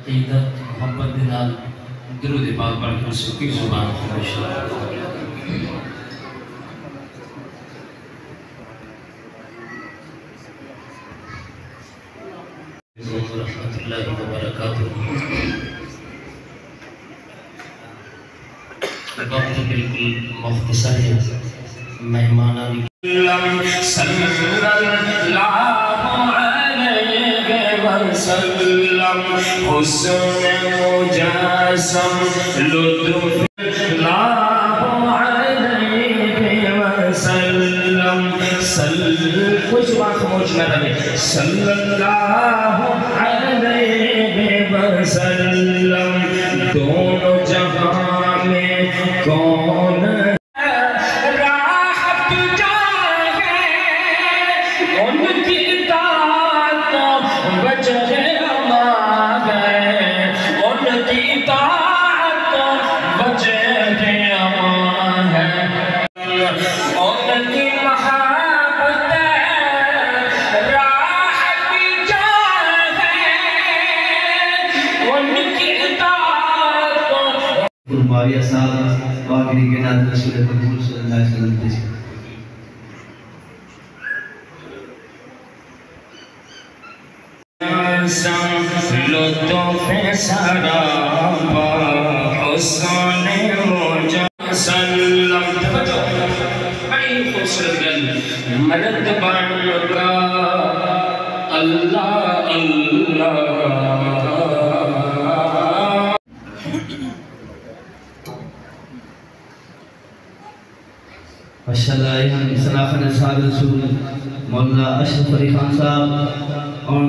عقیدت محبت دے نال درود پاک پڑھ کے سکی زبان خواہش ورحمۃ اللہ وبرکاتہ۔ وقت بالکل مختصر ہے، مہمان صلی اللہ علیہ وسلم حسن مجسم لطف اللہ علیہ وسلم کچھ بات خاموش نہ رہے صلی اللہ علیہ وسلم دونوں جہاں میں کون راحت جائے ان کی اطاعت وجہ امان ہے، ان کی اطاعت وجہ امان ہے، ان کی محبت راحت جائے ان کی اطاعت قربانی صاحب واقعی کے نام رسول مقبول صلی اللہ علیہ وسلم تشکر لطف سرابا حسن مجسم بڑی خوبصورت گل مدد بن کا اللہ اللہ ماشاءاللہ ہم سناخن صاحب رسول مولانا اشرف علی خان صاحب اور